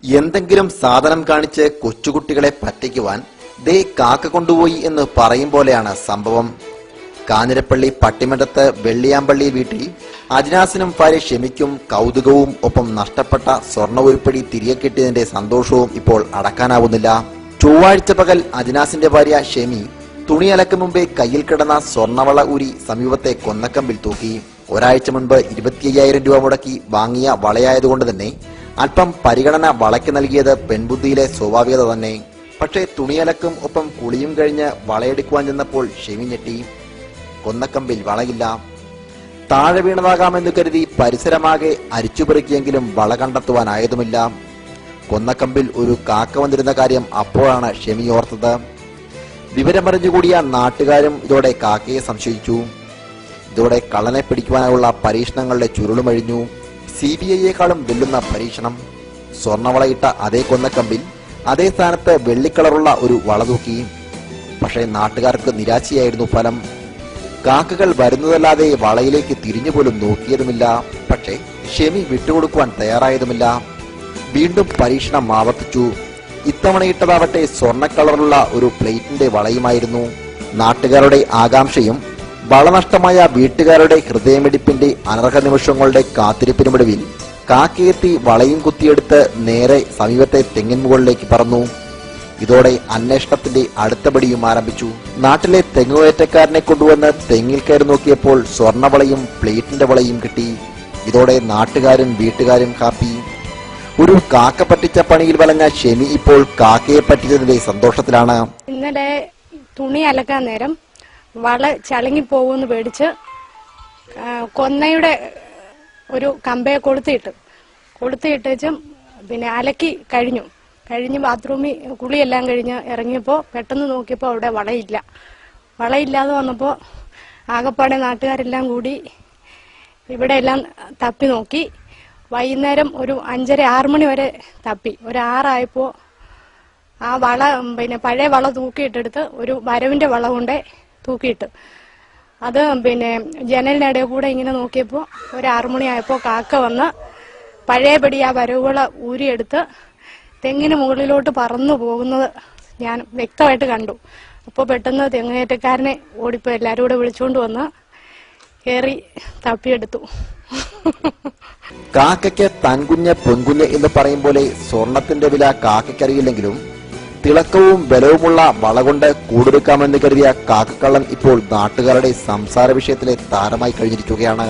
എന്തെങ്കിലും സാധനം കാണിച്ച് കൊച്ചുകുട്ടികളെ പറ്റിക്കുവാൻ ദേ കാക്ക കൊണ്ടുപോയി എന്ന് പറയും പോലെയാണ് സംഭവം. കാഞ്ഞിരപ്പള്ളി പട്ടിമറ്റത്ത് വെള്ളിയാമ്പള്ളി വീട്ടിൽ അജ്നാസിനും ഭാര്യ ഷെമിക്കും കൗതുകവും ഒപ്പം നഷ്ടപ്പെട്ട സ്വർണ്ണ ഉരുപ്പടി തിരികെ കിട്ടിയതിന്റെ സന്തോഷവും ഇപ്പോൾ അടക്കാനാവുന്നില്ല. ചൊവ്വാഴ്ച പകൽ അജ്നാസിന്റെ ഭാര്യ ഷെമി തുണി അലക്കും മുമ്പേ കയ്യിൽ കിടന്ന സ്വർണ്ണവള ഊരി സമീപത്തെ കൊന്നക്കമ്പിൽ തൂക്കി. ഒരാഴ്ച മുൻപ് 25,000 രൂപ മുടക്കി വാങ്ങിയ വളയായതുകൊണ്ട് തന്നെ അല്പം പരിഗണന വളയ്ക്ക് നൽകിയത് പെൺബുദ്ധിയിലെ സ്വാഭാവികത തന്നെ. പക്ഷേ തുണിയലക്കും ഒപ്പം കുളിയും കഴിഞ്ഞ് വളയെടുക്കുവാൻ ചെന്നപ്പോൾ ഷെമി ഞെട്ടി. കൊന്നക്കമ്പിൽ വളയില്ല. താഴെ വീണതാകാമെന്ന് കരുതി പരിസരമാകെ അരിച്ചുപെറുക്കിയെങ്കിലും വള കണ്ടെത്തുവാനായതുമില്ല. കൊന്നക്കമ്പിൽ ഒരു കാക്ക വന്നിരുന്ന കാര്യം അപ്പോഴാണ് ഷെമി ഓർത്തത്. വിവരമറിഞ്ഞുകൂടിയ നാട്ടുകാരും ഇതോടെ കാക്കയെ സംശയിച്ചു. ഇതോടെ കള്ളനെ പിടിക്കുവാനുള്ള പരീക്ഷണങ്ങളുടെ ചുരുളുമഴിഞ്ഞു. CBIയെക്കാളും വെല്ലുന്ന പരീക്ഷണം. സ്വർണ്ണവളയിട്ട അതേ കൊന്നക്കമ്പിൽ അതേ സ്ഥാനത്ത് വെള്ളിക്കളറുള്ള ഒരു വള തൂക്കി. പക്ഷേ നാട്ടുകാർക്ക് നിരാശയായിരുന്നു ഫലം. കാക്കകൾ വരുന്നതല്ലാതെ വളയിലേക്ക് തിരിഞ്ഞുപോലും നോക്കിയതുമില്ല. പക്ഷേ ഷെമി വിട്ടുകൊടുക്കുവാൻ തയ്യാറായതുമില്ല. വീണ്ടും പരീക്ഷണം ആവർത്തിച്ചു. ഇത്തവണയിട്ടതാവട്ടെ സ്വർണ്ണക്കളറുള്ള ഒരു പ്ലേറ്റിന്റെ വളയുമായിരുന്നു. നാട്ടുകാരുടെ ആകാംക്ഷയും വളനഷ്ടമായ വീട്ടുകാരുടെ ഹൃദയമിടിപ്പിന്റെ അനർഹ നിമിഷങ്ങളുടെ കാത്തിരിപ്പിനുമൊടുവിൽ കാക്കയെത്തി വളയും കുത്തിയെടുത്ത് നേരെ സമീപത്തെ തെങ്ങിൻ മുകളിലേക്ക് പറന്നു. ഇതോടെ അന്വേഷണത്തിന്റെ അടുത്തപടിയും ആരംഭിച്ചു. നാട്ടിലെ തെങ്ങുകയറ്റക്കാരനെ കൊണ്ടുവന്ന് തെങ്ങിൽ കയറി നോക്കിയപ്പോൾ സ്വർണ്ണവളയും പ്ലേറ്റിന്റെ വളയും കിട്ടി. ഇതോടെ നാട്ടുകാരും വീട്ടുകാരും ഹാപ്പി. ഒരു കാക്ക പറ്റിച്ച പണിയിൽ വലഞ്ഞ ഷെമി ഇപ്പോൾ കാക്കയെ പറ്റിച്ചതിന്റെ സന്തോഷത്തിലാണ്. ഇന്നലെ തുണി അലക്കാൻ നേരം വള ചളങ്ങിപ്പോകുമെന്ന് പേടിച്ച് കൊന്നയുടെ ഒരു കമ്പയെ കൊളുത്തിയിട്ടും പിന്നെ അലക്കി കഴിഞ്ഞ് ബാത്റൂമിൽ കുളിയെല്ലാം കഴിഞ്ഞ് ഇറങ്ങിയപ്പോൾ പെട്ടെന്ന് നോക്കിയപ്പോൾ അവിടെ വളയില്ലാതെ വന്നപ്പോൾ ആകപ്പാടെ നാട്ടുകാരെല്ലാം കൂടി ഇവിടെ എല്ലാം തപ്പി നോക്കി. വൈകുന്നേരം ഒരു 5:30-6 മണി വരെ തപ്പി. ഒരു 6 ആയപ്പോൾ ആ വള പിന്നെ പഴയ വള തൂക്കിയിട്ടെടുത്ത് ഒരു വരവിന്റെ വള കൊണ്ട് തൂക്കിയിട്ട് അത് പിന്നെ ജനലിനിടെ കൂടെ ഇങ്ങനെ നോക്കിയപ്പോൾ ഒരു 6 മണിയായപ്പോൾ കാക്ക വന്ന് പഴയപടി ആ വരവുകള ഊരിയെടുത്ത് തെങ്ങിന് മുകളിലോട്ട് പറന്നു പോകുന്നത് ഞാൻ വ്യക്തമായിട്ട് കണ്ടു. അപ്പോൾ പെട്ടെന്ന് തെങ്ങുകയറ്റക്കാരനെ ഓടിപ്പോ എല്ലാവരും കൂടെ വിളിച്ചുകൊണ്ട് വന്ന് കയറി തപ്പിയെടുത്തു. കാക്കയ്ക്ക് തൻകുഞ്ഞ് പൊൻകുഞ്ഞ് എന്ന് പറയും പോലെ സ്വർണത്തിന്റെ വില കാക്കയ്ക്കറിയില്ലെങ്കിലും തിളക്കവും ബലവുമുള്ള വള കൊണ്ട് കൂടെടുക്കാമെന്ന് കരുതിയ കാക്കക്കള്ളൻ ഇപ്പോൾ നാട്ടുകാരുടെ സംസാര വിഷയത്തിലെ താരമായി കഴിഞ്ഞിരിക്കുകയാണ്.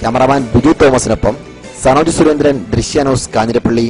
ക്യാമറാമാൻ ബിജു തോമസിനൊപ്പം സനോജ് സുരേന്ദ്രൻ, ദൃശ്യ ന്യൂസ്, കാഞ്ഞിരപ്പള്ളി.